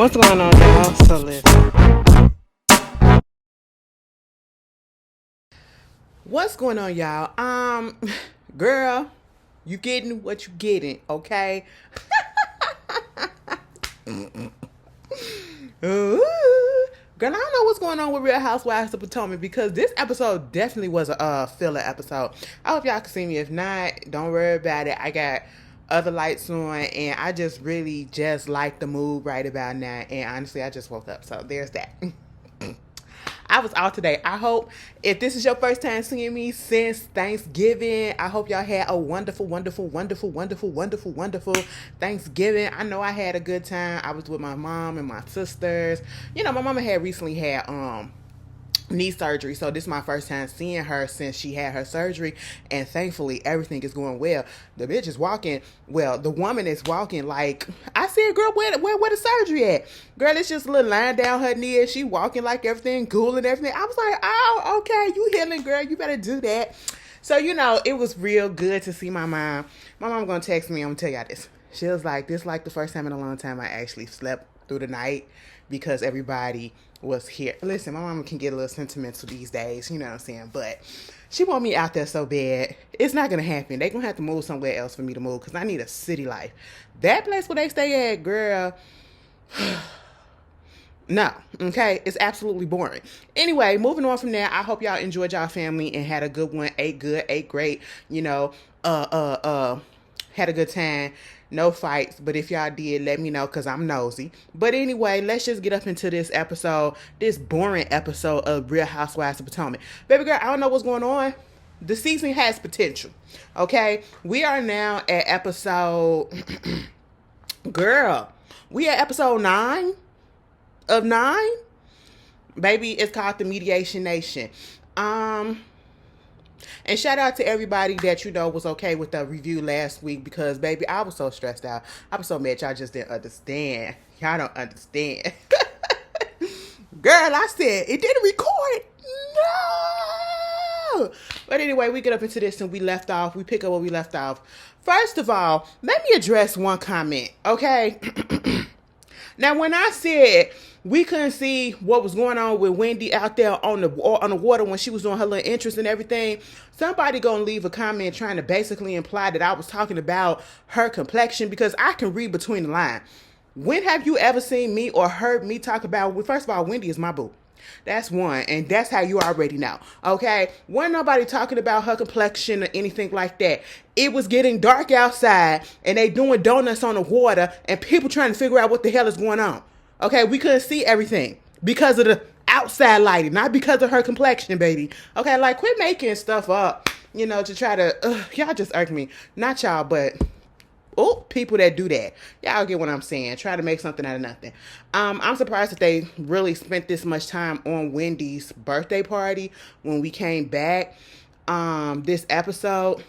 What's going on, y'all? So listen. What's going on, y'all? Girl, you getting what you getting, okay? Ooh. Girl, I don't know what's going on with Real Housewives of Potomac because this episode definitely was a filler episode. I hope y'all can see me. If not, don't worry about it. I got other lights on, and I just really just like the mood right about now. And honestly, I just woke up, so there's that. I was out today. I hope if this is your first time seeing me since Thanksgiving, I hope y'all had a wonderful, wonderful, wonderful, wonderful, wonderful, wonderful Thanksgiving. I know I had a good time. I was with my mom and my sisters. You know, my mama had recently had knee surgery, so this is my first time seeing her since she had her surgery, and thankfully everything is going well. The bitch is walking, well, the woman is walking like I said. Girl, where the surgery at? Girl, it's just a little line down her knee and she walking like everything cool and everything. I was like, oh, okay, you healing, girl, you better do that. So, you know, it was real good to see my mom. My mom gonna text me, I'm gonna tell y'all this. She was like, this like the first time in a long time I actually slept through the night because everybody was here. Listen, my mama can get a little sentimental these days, you know what I'm saying? But she want me out there so bad. It's not going to happen. They going to have to move somewhere else for me to move because I need a city life. That place where they stay at, girl, no, okay? It's absolutely boring. Anyway, moving on from there, I hope y'all enjoyed y'all family and had a good one. Ate good, ate great, you know, had a good time. No fights, but if y'all did, let me know because I'm nosy. But anyway, let's just get up into this episode, this boring episode of Real Housewives of Potomac. Baby girl, I don't know what's going on. The season has potential, okay? We are now at episode, girl, we at episode 9 of 9. Baby, it's called the Mediation Nation. And shout out to everybody that, you know, was okay with the review last week because, baby, I was so stressed out. I was so mad y'all just didn't understand. Y'all don't understand. Girl, I said, it didn't record. No. But anyway, we get up into this and we pick up where we left off. First of all, let me address one comment, okay? Now, when I said we couldn't see what was going on with Wendy out there on the water when she was doing her little entrance and everything, somebody gonna leave a comment trying to basically imply that I was talking about her complexion because I can read between the lines. When have you ever seen me or heard me talk about, well, first of all, Wendy is my boo. That's one, and that's how you already know, okay? Wasn't nobody talking about her complexion or anything like that. It was getting dark outside, and they doing donuts on the water, and people trying to figure out what the hell is going on, okay? We couldn't see everything because of the outside lighting, not because of her complexion, baby, okay? Like, quit making stuff up, you know, to try to, y'all just irk me. Not y'all, but people that do that. Y'all get what I'm saying. Try to make something out of nothing. I'm surprised that they really spent this much time on Wendy's birthday party when we came back. This episode,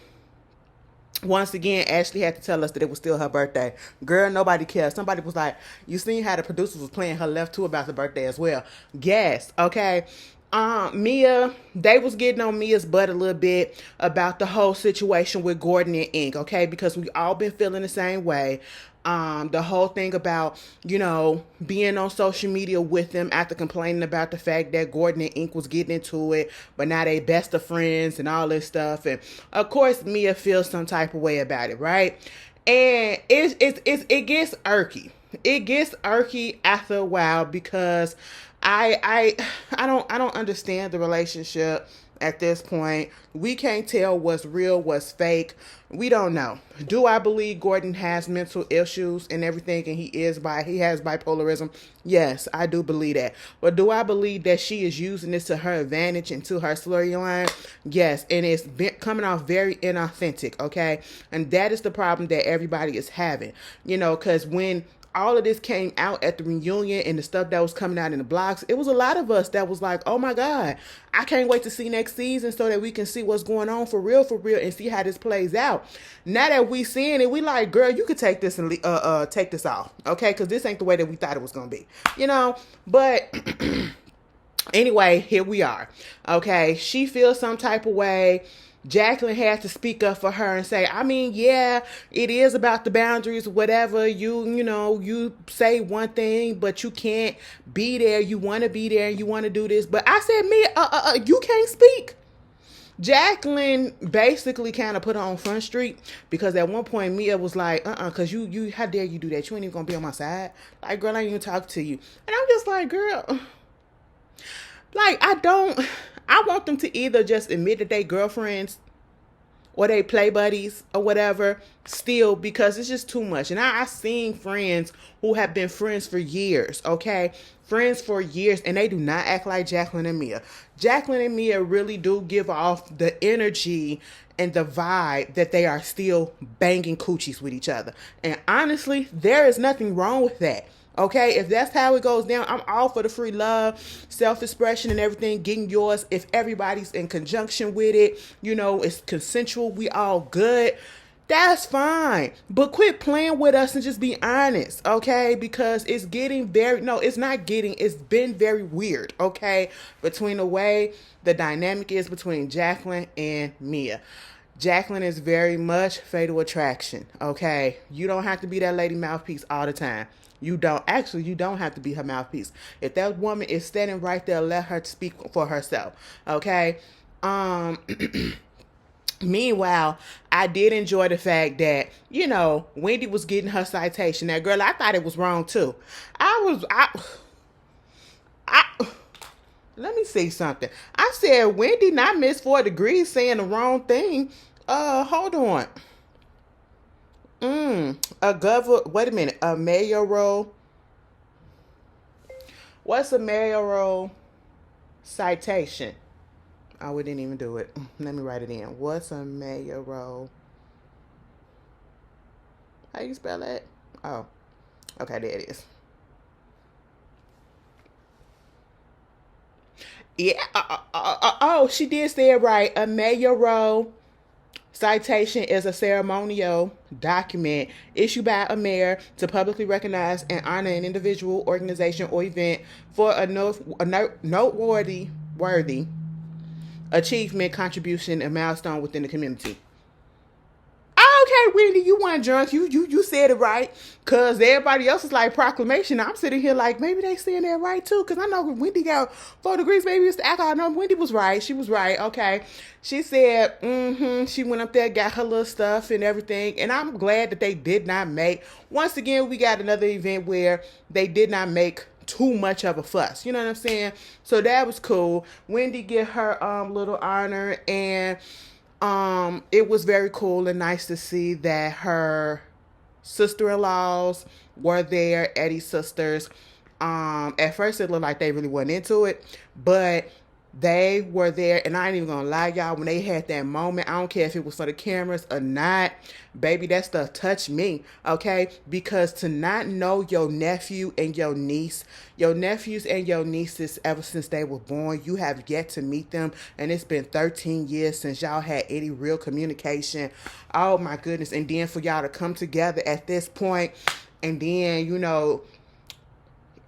once again, Ashley had to tell us that it was still her birthday. Girl, nobody cares. Somebody was like, you seen how the producers was playing her left too about the birthday as well. Yes, okay. Mia, they was getting on Mia's butt a little bit about the whole situation with Gordon and Ink, okay? Because we all been feeling the same way. The whole thing about, you know, being on social media with them after complaining about the fact that Gordon and Ink was getting into it, but now they best of friends and all this stuff. And of course, Mia feels some type of way about it, right? And it gets irky. It gets irky after a while because I don't understand the relationship at this point. We can't tell what's real, what's fake. We don't know. Do I believe Gordon has mental issues and everything and he has bipolarism? Yes, I do believe that. But do I believe that she is using this to her advantage and to her storyline? Yes, and it's coming off very inauthentic, okay? And that is the problem that everybody is having. You know, because when all of this came out at the reunion and the stuff that was coming out in the blogs, it was a lot of us that was like, oh my God, I can't wait to see next season so that we can see what's going on for real, and see how this plays out. Now that we seeing it, we like, girl, you could take this and take this off, okay? Because this ain't the way that we thought it was going to be, you know? But anyway, here we are, okay? She feels some type of way. Jacqueline had to speak up for her and say, I mean, yeah, it is about the boundaries, whatever. You say one thing, but you can't be there. You want to be there and you want to do this. But I said, Mia, you can't speak. Jacqueline basically kind of put her on Front Street because at one point Mia was like, because you, how dare you do that? You ain't even gonna be on my side. Like, girl, I ain't even talk to you. And I'm just like, girl, like, I want them to either just admit that they girlfriends or they play buddies or whatever still, because it's just too much. And I seen friends who have been friends for years, okay? Friends for years, and they do not act like Jacqueline and Mia. Jacqueline and Mia really do give off the energy and the vibe that they are still banging coochies with each other. And honestly, there is nothing wrong with that. Okay, if that's how it goes down, I'm all for the free love, self-expression and everything, getting yours. If everybody's in conjunction with it, it's consensual, we all good, that's fine. But quit playing with us and just be honest, okay? Because it's getting it's been very weird, okay? Between the way the dynamic is between Jacqueline and Mia. Jacqueline is very much fatal attraction, okay? You don't have to be that lady mouthpiece all the time. You don't have to be her mouthpiece. If that woman is standing right there, let her speak for herself, okay? Meanwhile, I did enjoy the fact that, Wendy was getting her citation. Now, girl, I thought it was wrong too. Let me say something. I said, Wendy not missed 4 degrees saying the wrong thing. Hold on. Wait a minute. A mayoral. What's a mayoral citation? Oh, we didn't even do it. Let me write it in. What's a mayoral? How you spell that? Oh, okay, there it is. Yeah. Oh, she did say it right. A mayoral citation is a ceremonial document issued by a mayor to publicly recognize and honor an individual, organization, or event for a noteworthy achievement, contribution, and milestone within the community. Okay, Wendy, you weren't drunk. You said it right. Because everybody else is like proclamation. I'm sitting here like, maybe they saying that right too. Because I know when Wendy got 4 degrees, maybe it's the alcohol. No, Wendy was right. She was right. Okay. She said, she went up there, got her little stuff and everything. And I'm glad that they did not make, once again, we got another event where they did not make too much of a fuss. You know what I'm saying? So that was cool. Wendy get her little honor, and it was very cool and nice to see that her sister-in-laws were there, Eddie's sisters. At first it looked like they really wasn't into it, but they were there, and I ain't even gonna lie, y'all, when they had that moment, I don't care if it was for the cameras or not, baby, that stuff touched me, okay? Because to not know your nephew and your niece, your nephews and your nieces, ever since they were born, you have yet to meet them, and it's been 13 years since y'all had any real communication. Oh my goodness. And then for y'all to come together at this point, and then,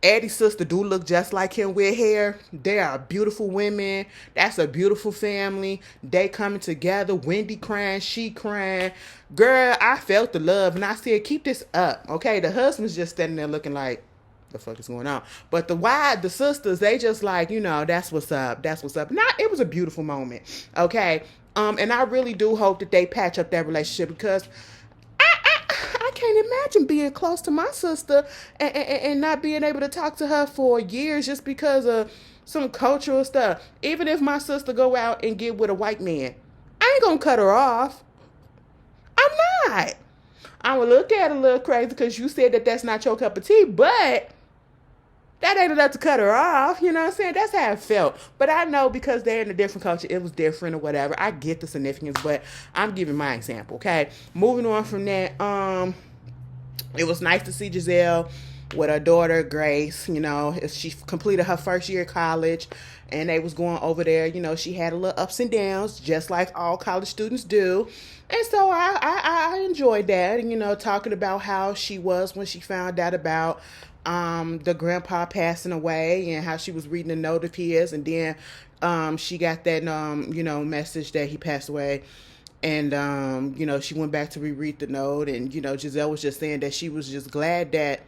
Eddie's sister do look just like him with hair. They are beautiful women. That's a beautiful family. They coming together. Wendy crying, she crying. Girl, I felt the love, and I said, keep this up, okay? The husband's just standing there looking like, the fuck is going on? But the sisters, they just like, that's what's up. That's what's up. It was a beautiful moment, okay? And I really do hope that they patch up that relationship, because I can't imagine being close to my sister and not being able to talk to her for years just because of some cultural stuff. Even if my sister go out and get with a white man, I ain't gonna cut her off. I'm not. I'm gonna look at her a little crazy because you said that that's not your cup of tea, but that ain't enough to cut her off. You know what I'm saying? That's how it felt. But I know because they're in a different culture, it was different or whatever. I get the significance, but I'm giving my example, okay? Moving on from that, it was nice to see Gizelle with her daughter, Grace. She completed her first year of college, and they was going over there. She had a little ups and downs, just like all college students do. And so I enjoyed that, and, talking about how she was when she found out about the grandpa passing away and how she was reading the note of his, and then she got that message that he passed away. And she went back to reread the note, and Gizelle was just saying that she was just glad that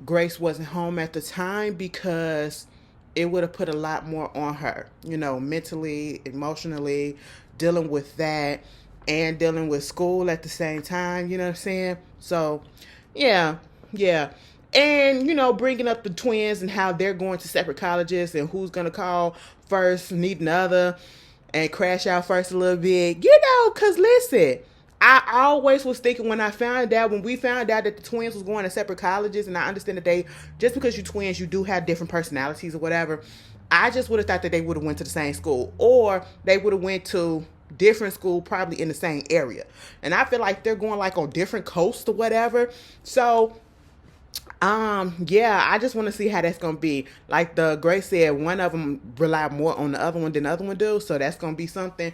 Grace wasn't home at the time, because it would have put a lot more on her, mentally, emotionally, dealing with that and dealing with school at the same time, you know what I'm saying? So, yeah. And, bringing up the twins and how they're going to separate colleges and who's going to call first, needing the other, and crash out first a little bit, because listen, I always was thinking when we found out that the twins was going to separate colleges, and I understand that just because you twins, you do have different personalities or whatever. I just would have thought that they would have went to the same school, or they would have went to different school, probably in the same area. And I feel like they're going like on different coasts or whatever. So, I just want to see how that's going to be. Like the Grace said, one of them rely more on the other one than the other one do. So that's going to be something.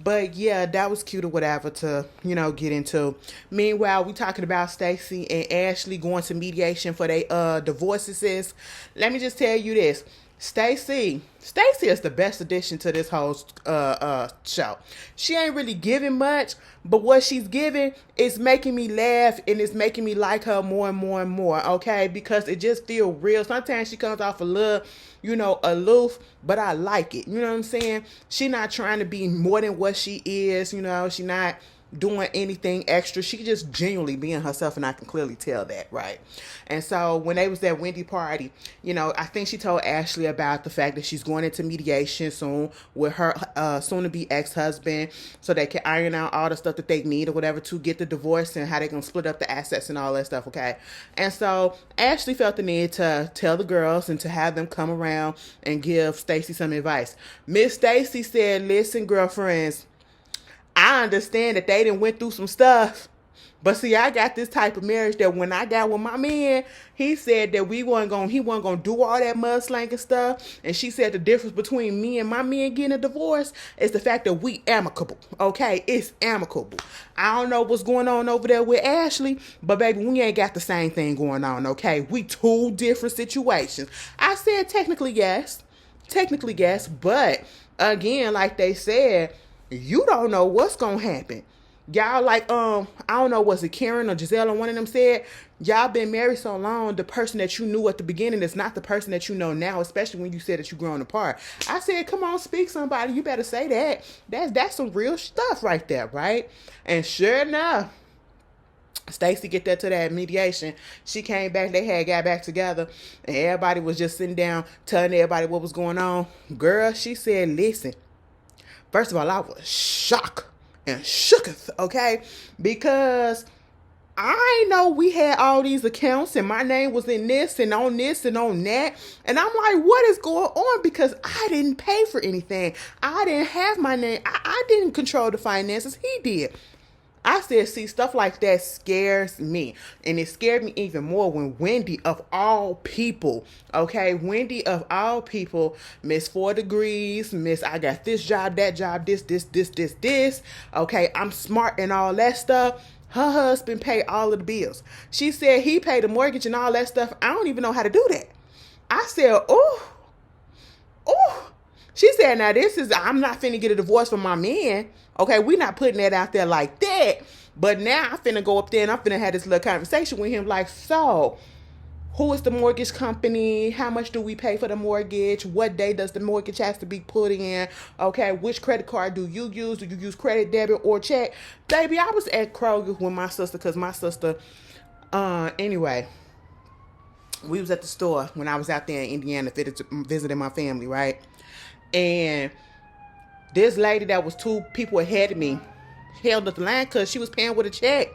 But yeah, that was cute or whatever to, get into. Meanwhile, we talking about Stacey and Ashley going to mediation for their divorces. Let me just tell you this. Stacey is the best addition to this whole show. She ain't really giving much, but what she's giving is making me laugh, and it's making me like her more and more and more, okay? Because it just feels real. Sometimes she comes off a little, aloof, but I like it. You know what I'm saying? She not trying to be more than what she is, she not doing anything extra. She just genuinely being herself, and I can clearly tell that, right? And so when they was at Wendy party, I think she told Ashley about the fact that she's going into mediation soon with her soon-to-be ex-husband, so they can iron out all the stuff that they need or whatever to get the divorce, and how they're going to split up the assets and all that stuff, okay? And so Ashley felt the need to tell the girls and to have them come around and give Stacey some advice. Miss Stacey said, listen, girlfriends, I understand that they done went through some stuff. But see, I got this type of marriage that when I got with my man, he said that he wasn't gonna do all that mudslinging stuff. And she said the difference between me and my man getting a divorce is the fact that we amicable. Okay, it's amicable. I don't know what's going on over there with Ashley, but baby, we ain't got the same thing going on. Okay, we two different situations. I said technically yes, but again, like they said, you don't know what's gonna happen. Y'all like, I don't know, was it Karen or Gizelle or one of them said, y'all been married so long, the person that you knew at the beginning is not the person that you know now, especially when you said that you grown apart. I said, come on, speak somebody. You better say that. That's some real stuff right there, right? And sure enough, Stacey get there to that mediation. She came back, they got back together, and everybody was just sitting down telling everybody what was going on. Girl, she said, listen, first of all, I was shocked and shooketh, okay? Because I know we had all these accounts and my name was in this and on that. And I'm like, what is going on? Because I didn't pay for anything. I didn't have my name. I didn't control the finances. He did. I said, see, stuff like that scares me. And it scared me even more when Wendy, of all people, okay, Wendy, of all people, Miss 4 Degrees, Miss I got this job, that job, this, okay, I'm smart and all that stuff. Her husband paid all of the bills. She said he paid the mortgage and all that stuff. I don't even know how to do that. I said, oh. She said, now I'm not finna get a divorce from my man. Okay, we not putting that out there like that. But now I'm finna go up there and I'm finna have this little conversation with him like, so, who is the mortgage company? How much do we pay for the mortgage? What day does the mortgage have to be put in? Okay, which credit card do you use? Do you use credit, debit, or check? Baby, I was at Kroger with my sister because my sister, anyway, we was at the store when I was out there in Indiana visiting my family, right? And this lady that was 2 people ahead of me held up the line because she was paying with a check.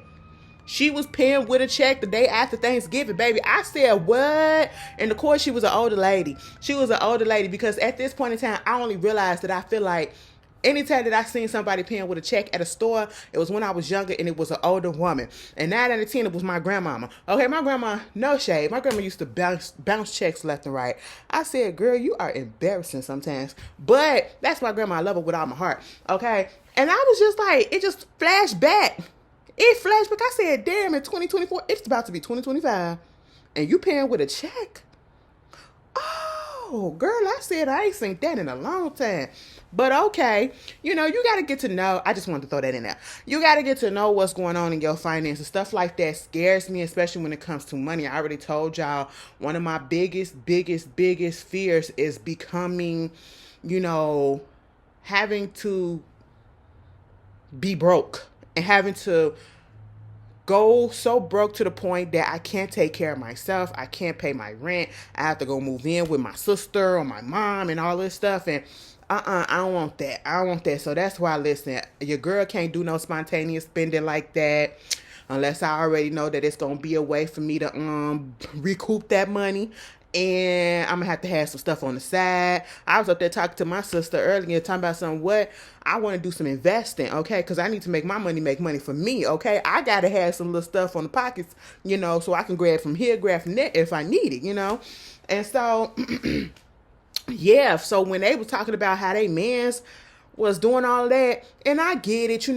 She was paying with a check the day after Thanksgiving, baby. I said, what? And of course, she was an older lady. She was an older lady because at this point in time, I only realized that I feel like anytime that I seen somebody paying with a check at a store, it was when I was younger and it was an older woman. And 9 out of 10, it was my grandmama. Okay, my grandma, no shade. My grandma used to bounce checks left and right. I said, girl, you are embarrassing sometimes. But that's my grandma. I love her with all my heart. Okay? And I was just like, it just flashed back. It flashed back. I said, damn, in 2024, it's about to be 2025. And you paying with a check? Oh, girl, I said I ain't seen that in a long time. But okay, you got to get to know. I just wanted to throw that in there. You got to get to know what's going on in your finances. Stuff like that scares me, especially when it comes to money. I already told y'all one of my biggest fears is becoming, having to be broke and having to go so broke to the point that I can't take care of myself. I can't pay my rent. I have to go move in with my sister or my mom and all this stuff. And I don't want that. I don't want that. So that's why, listen, your girl can't do no spontaneous spending like that unless I already know that it's going to be a way for me to recoup that money. And I'm going to have some stuff on the side. I was up there talking to my sister earlier, talking about what I want to do some investing, okay? Because I need to make my money make money for me, okay? I got to have some little stuff on the pockets, so I can grab from here, grab from there if I need it, And so, yeah, so when they was talking about how they mans was doing all that, and I get it,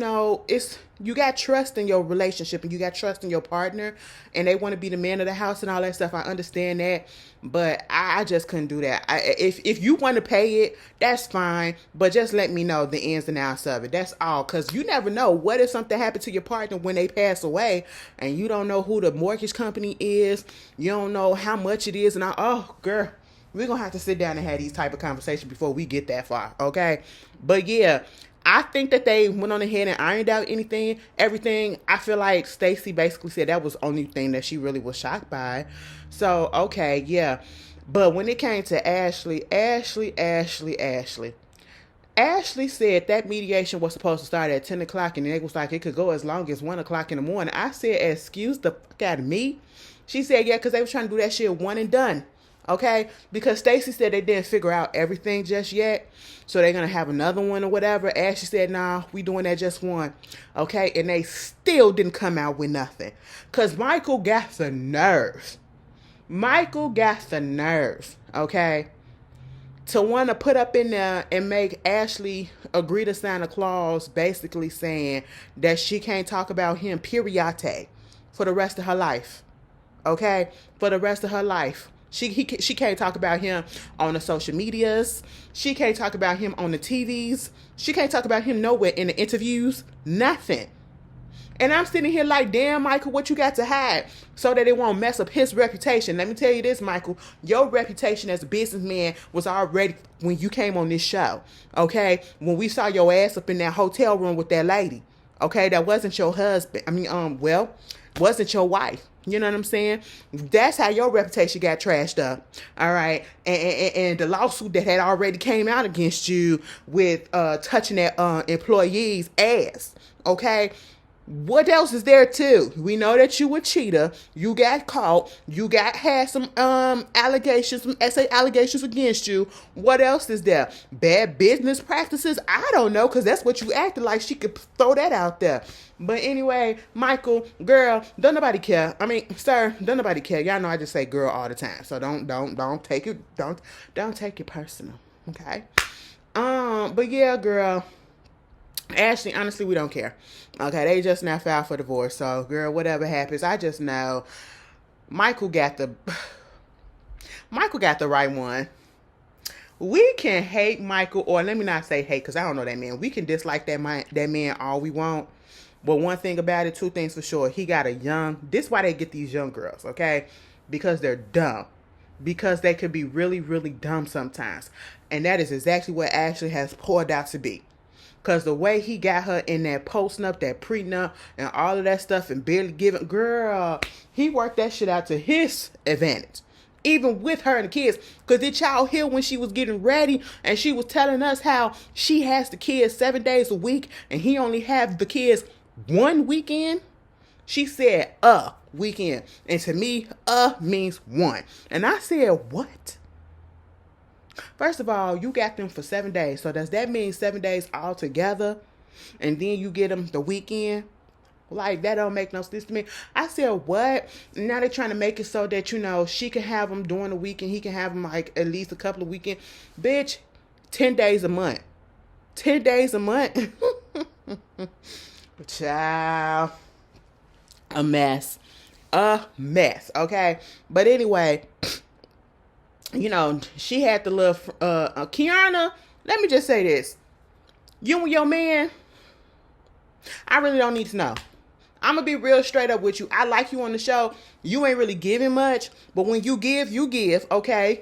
it's you got trust in your relationship and you got trust in your partner and they want to be the man of the house and all that stuff. I understand that, but I just couldn't do that. If you want to pay it, that's fine, but just let me know the ins and outs of it. That's all, because you never know. What if something happened to your partner when they pass away and you don't know who the mortgage company is, you don't know how much it is, and girl, we're going to have to sit down and have these type of conversations before we get that far, okay? But yeah, I think that they went on ahead and ironed out everything. I feel like Stacey basically said that was the only thing that she really was shocked by. So, okay, yeah. But when it came to Ashley said that mediation was supposed to start at 10 o'clock and it was like it could go as long as 1 o'clock in the morning. I said, excuse the fuck out of me. She said, yeah, because they were trying to do that shit one and done. Okay, because Stacey said they didn't figure out everything just yet, so they're gonna have another one or whatever. Ashley said, nah, we doing that just one. Okay, and they still didn't come out with nothing, cause Michael got the nerve. Okay, to want to put up in there and make Ashley agree to sign a clause basically saying that she can't talk about him, period, for the rest of her life. Okay, for the rest of her life. She can't talk about him on the social medias. She can't talk about him on the TVs. She can't talk about him nowhere in the interviews. Nothing. And I'm sitting here like, damn, Michael, what you got to hide so that it won't mess up his reputation? Let me tell you this, Michael. Your reputation as a businessman was already when you came on this show. Okay? When we saw your ass up in that hotel room with that lady. Okay? That wasn't your husband. Wasn't your wife. You know what I'm saying? That's how your reputation got trashed up. All right. And the lawsuit that had already came out against you with touching that employee's ass. Okay. What else is there too? We know that you a cheater. You got caught. You had some allegations, some essay allegations against you. What else is there? Bad business practices? I don't know, because that's what you acted like. She could throw that out there. But anyway, Michael, girl, don't nobody care. I mean, sir, don't nobody care. Y'all know I just say girl all the time. So don't take it don't take it personal. Okay? But yeah, girl. Ashley, honestly, we don't care. Okay, they just now filed for divorce. So, girl, whatever happens, I just know Michael got the right one. We can hate Michael, or let me not say hate, because I don't know that man. We can dislike that man all we want. But one thing about it, two things for sure. He got this is why they get these young girls, okay? Because they're dumb. Because they could be really, really dumb sometimes. And that is exactly what Ashley has poured out to be. Because the way he got her in that post-nup, that prenup, and all of that stuff, and barely giving, girl, he worked that shit out to his advantage. Even with her and the kids. Because did y'all hear when she was getting ready and she was telling us how she has the kids 7 days a week and he only have the kids one weekend? She said, weekend. And to me, means one. And I said, what? First of all, you got them for 7 days. So does that mean 7 days all together? And then you get them the weekend? Like, that don't make no sense to me. I said, what? Now they're trying to make it so that, she can have them during the week and he can have them like at least a couple of weekends. Bitch, 10 days a month. 10 days a month? Child. A mess. a mess, okay? But anyway, she had the little, Kiana, let me just say this. You and your man, I really don't need to know. I'm going to be real straight up with you. I like you on the show. You ain't really giving much, but when you give, okay?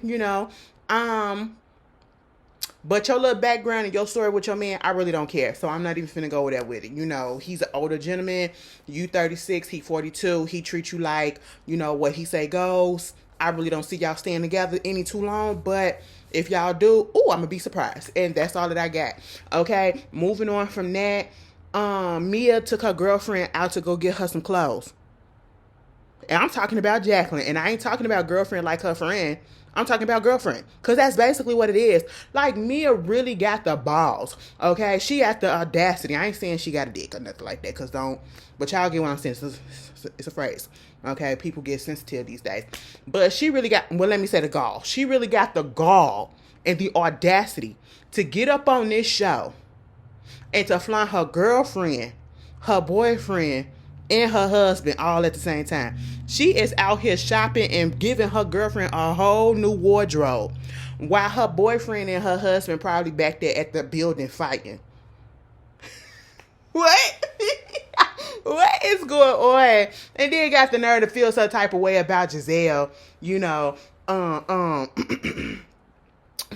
But your little background and your story with your man, I really don't care. So I'm not even finna go with that with it. He's an older gentleman. You 36, he 42. He treats you like, what he say goes. I really don't see y'all staying together any too long. But if y'all do, I'm going to be surprised. And that's all that I got. Okay, moving on from that. Mia took her girlfriend out to go get her some clothes. And I'm talking about Jacqueline. And I ain't talking about girlfriend like her friend. I'm talking about girlfriend. Because that's basically what it is. Like, Mia really got the balls. Okay? She got the audacity. I ain't saying she got a dick or nothing like that. But y'all get what I'm saying. It's a phrase. Okay? People get sensitive these days. But she really got, let me say the gall. She really got the gall and the audacity to get up on this show and to flaunt her girlfriend, her boyfriend, and her husband all at the same time. She is out here shopping and giving her girlfriend a whole new wardrobe while her boyfriend and her husband probably back there at the building fighting. What? What is going on? And then got the nerve to feel some type of way about Gizelle,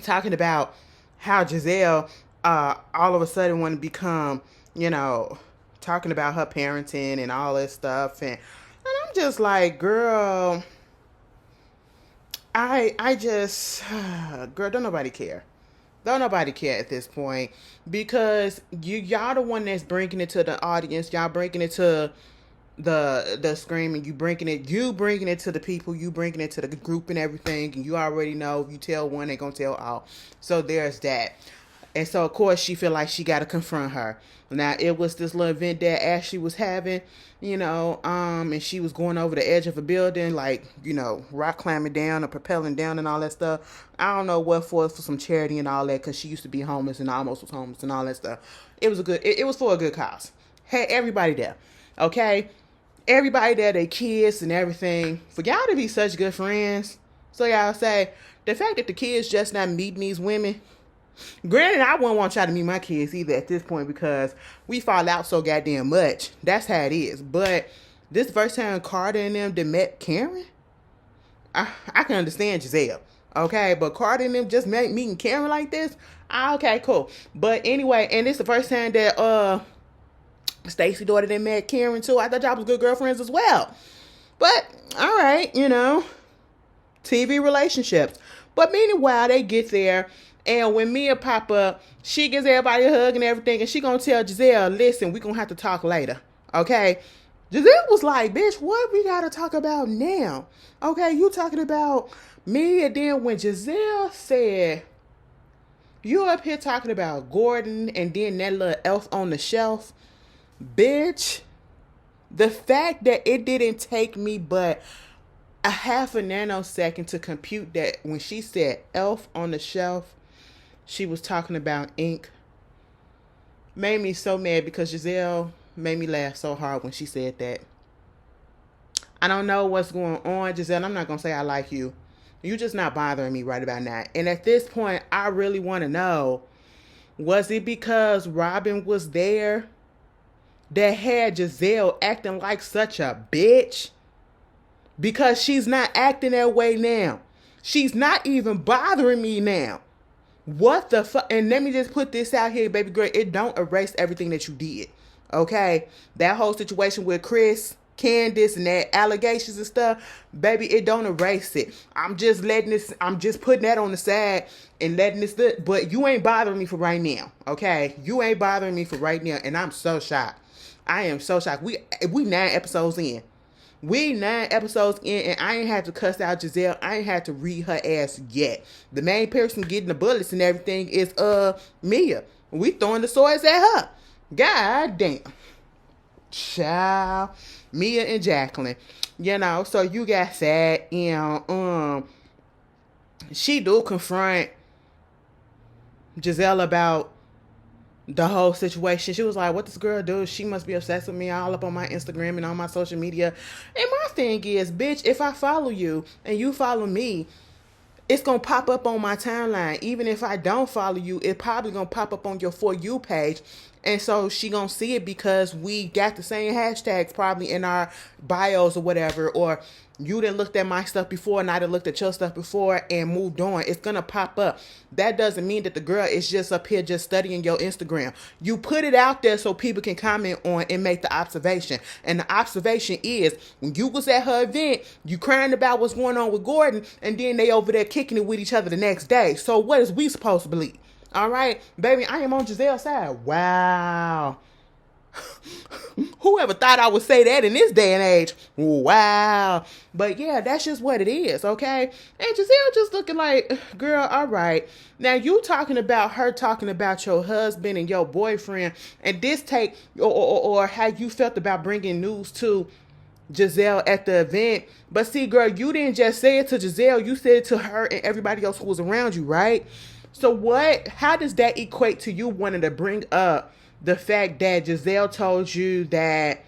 talking about how Gizelle all of a sudden want to become, talking about her parenting and all this stuff. And I'm just like, girl, I just, girl, don't nobody care. Don't nobody care at this point, because y'all the one that's bringing it to the audience. Y'all bringing it to the screaming. You bringing it to the people. You bringing it to the group and everything. And you already know if you tell one, they gonna tell all. So there's that. And so, of course, she feel like she got to confront her. Now, it was this little event that Ashley was having, and she was going over the edge of a building, like, rock climbing down or propelling down and all that stuff. I don't know what for some charity and all that, because she used to be homeless and almost was homeless and all that stuff. It was it was for a good cause. Hey, everybody there, okay? Everybody there, their kids and everything. For y'all to be such good friends, so y'all say, the fact that the kids just not meeting these women. Granted, I wouldn't want y'all to meet my kids either at this point, because we fall out so goddamn much. That's how it is. But this first time Carter and them that met Karen, I can understand Gizelle. Okay, but Carter and them just meeting Karen like this? Okay, cool. But anyway, and this the first time that Stacy daughter that met Karen too. I thought y'all was good girlfriends as well. But, alright, TV relationships. But meanwhile, they get there. And when Mia pop up, she gives everybody a hug and everything. And she gonna tell Gizelle, listen, we gonna have to talk later. Okay? Gizelle was like, bitch, what we gotta talk about now? Okay, you talking about me. And then when Gizelle said, you up here talking about Gordon and then that little elf on the shelf. Bitch, the fact that it didn't take me but a half a nanosecond to compute that when she said elf on the shelf, she was talking about ink, made me so mad, because Gizelle made me laugh so hard when she said that. I don't know what's going on, Gizelle. I'm not going to say I like you. You just not bothering me right about now. And at this point, I really want to know, was it because Robin was there that had Gizelle acting like such a bitch? Because she's not acting that way now. She's not even bothering me now. What the fuck? And let me just put this out here, baby girl. It don't erase everything that you did. Okay? That whole situation with Chris, Candace, and that allegations and stuff, baby, it don't erase it. I'm just putting that on the side and letting this, but you ain't bothering me for right now. Okay? You ain't bothering me for right now. And I'm so shocked. I am so shocked. We 9 episodes in. We 9 episodes in, and I ain't had to cuss out Gizelle. I ain't had to read her ass yet. The main person getting the bullets and everything is Mia. We throwing the swords at her. God damn. Child. Mia and Jacqueline. So you got that, and she do confront Gizelle about the whole situation. She was like, what this girl do? She must be obsessed with me, all up on my Instagram and on my social media. And my thing is, bitch, if I follow you and you follow me, it's gonna pop up on my timeline. Even if I don't follow you, it probably gonna pop up on your For You page. And so she gonna see it because we got the same hashtags probably in our bios or whatever, or you done looked at my stuff before and I done looked at your stuff before and moved on. It's gonna pop up. That doesn't mean that the girl is just up here just studying your Instagram. You put it out there so people can comment on and make the observation. And the observation is, when you was at her event, you crying about what's going on with Gordon, and then they over there kicking it with each other the next day. So what is we supposed to believe? All right, baby, I am on Gizelle's side. Wow. Whoever thought I would say that in this day and age? Wow. But yeah, that's just what it is, okay? And Gizelle just looking like, girl, all right. Now you talking about her talking about your husband and your boyfriend, and this take or how you felt about bringing news to Gizelle at the event. But see, girl, you didn't just say it to Gizelle. You said it to her and everybody else who was around you, right? So how does that equate to you wanting to bring up the fact that Gizelle told you that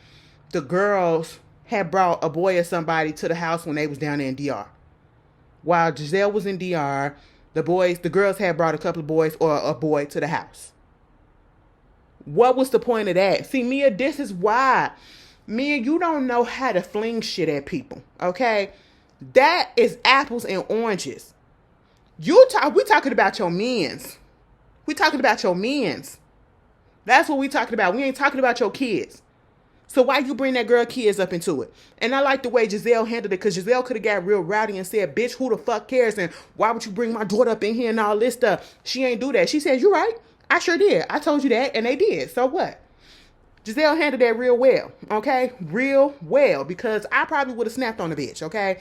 the girls had brought a boy or somebody to the house when they was down there in DR? While Gizelle was in DR, the girls had brought a couple of boys or a boy to the house. What was the point of that? See, Mia, this is why. Mia, you don't know how to fling shit at people, okay? That is apples and oranges. We talking about your men's. We talking about your men's. That's what we talking about. We ain't talking about your kids. So why you bring that girl kids up into it? And I like the way Gizelle handled it, because Gizelle could have got real rowdy and said, bitch, who the fuck cares? And why would you bring my daughter up in here and all this stuff? She ain't do that. She said, you right. I sure did. I told you that, and they did. So what? Gizelle handled that real well, okay? Real well, because I probably would have snapped on the bitch, okay?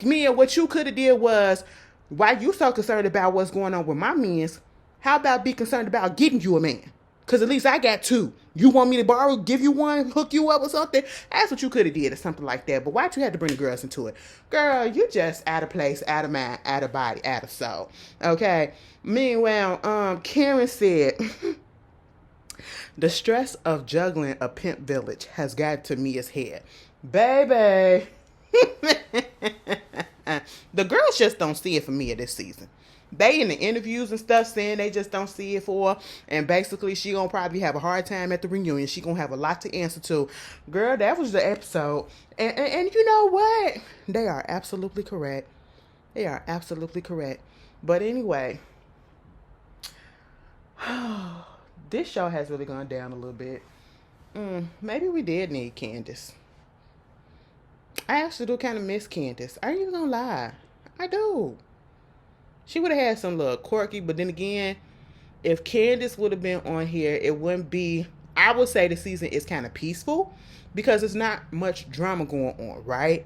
Mia, what you could have did was, why you so concerned about what's going on with my men's, how about be concerned about getting you a man? Because at least I got two. You want me to borrow, give you one, hook you up or something? That's what you could have did or something like that. But why'd you have to bring the girls into it? Girl, you just out of place, out of mind, out of body, out of soul. Okay? Meanwhile, Karen said, the stress of juggling a pimp village has got to Mia's head. Baby. The girls just don't see it for Mia this season. They in the interviews and stuff saying they just don't see it for her. And basically she gonna probably have a hard time at the reunion. She gonna have a lot to answer to. Girl, that was the episode. And you know what? They are absolutely correct. They are absolutely correct. But anyway, this show has really gone down a little bit. Maybe we did need Candace. I actually do kind of miss Candace. I ain't even gonna lie. I do. She would have had some little quirky, but then again, if Candace would have been on here, it wouldn't be, I would say the season is kind of peaceful because it's not much drama going on, right?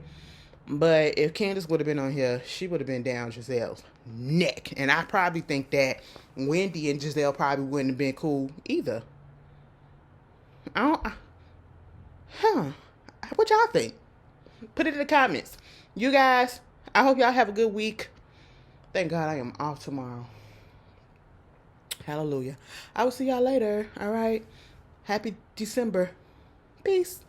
But if Candace would have been on here, she would have been down Gizelle's neck. And I probably think that Wendy and Gizelle probably wouldn't have been cool either. What y'all think? Put it in the comments. You guys, I hope y'all have a good week. Thank God I am off tomorrow. Hallelujah. I will see y'all later. All right. Happy December. Peace.